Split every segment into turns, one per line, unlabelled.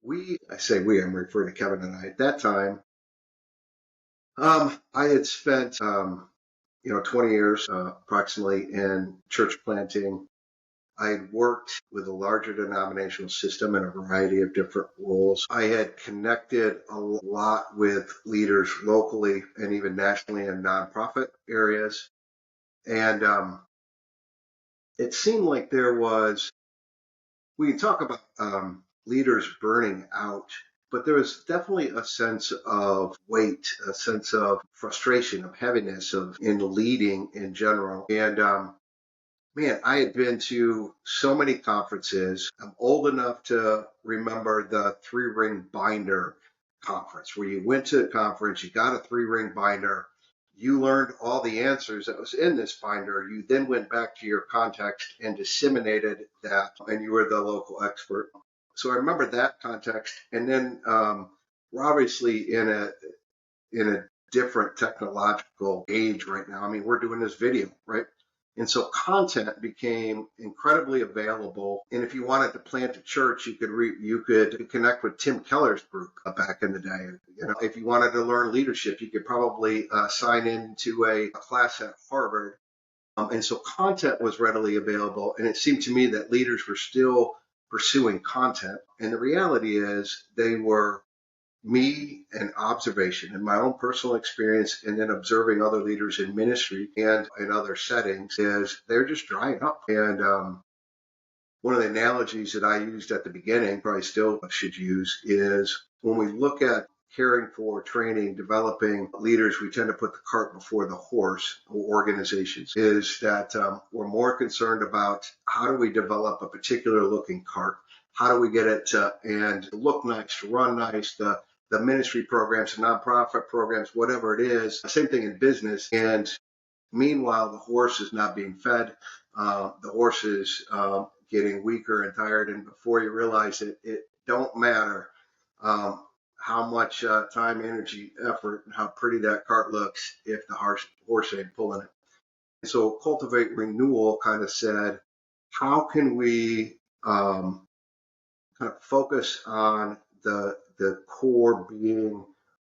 I say we, I'm referring to Kevin and I. At that time, I had spent, 20 years approximately in church planting. I had worked with a larger denominational system in a variety of different roles. I had connected a lot with leaders locally and even nationally in nonprofit areas. And it seemed like we can talk about leaders burning out, but there was definitely a sense of weight, a sense of frustration, of heaviness, in leading in general. And man, I had been to so many conferences. I'm old enough to remember the three-ring binder conference, where you went to the conference, you got a three-ring binder, you learned all the answers that was in this binder. You then went back to your context and disseminated that, and you were the local expert. So I remember that context. And then we're obviously in a different technological age right now. I mean, we're doing this video, right? And so content became incredibly available. And if you wanted to plant a church, you could connect with Tim Keller's group back in the day. If you wanted to learn leadership, you could probably sign into a class at Harvard. And so content was readily available. And it seemed to me that leaders were still pursuing content. And the reality is they were me and observation and my own personal experience, and then observing other leaders in ministry and in other settings, is they're just drying up. And one of the analogies that I used at the beginning, probably still should use, is when we look at caring for, training, developing leaders, we tend to put the cart before the horse, or organizations, is that we're more concerned about how do we develop a particular looking cart? How do we get it to and look nice, to run nice, the ministry programs, the nonprofit programs, whatever it is, same thing in business. And meanwhile, the horse is not being fed. The horse is getting weaker and tired. And before you realize it, it don't matter how much time, energy, effort, and how pretty that cart looks if the horse ain't pulling it. And so Cultivate Renewal kind of said, how can we kind of focus on the core being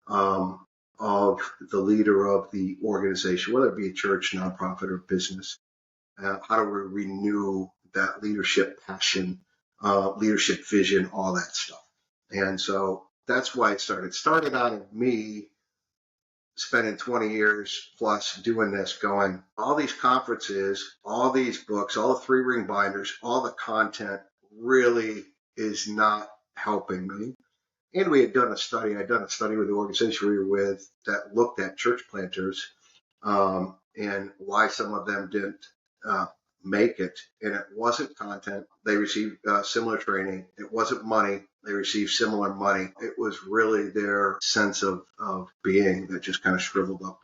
of the leader of the organization, whether it be a church, nonprofit, or business. How do we renew that leadership passion, leadership vision, all that stuff? And so that's why it started. It started out of me spending 20 years plus doing this, going, all these conferences, all these books, all the three-ring binders, all the content really is not helping me. And we had done a study. I'd done a study with the organization we were with that looked at church planters and why some of them didn't make it. And it wasn't content. They received similar training. It wasn't money. They received similar money. It was really their sense of being that just kind of shriveled up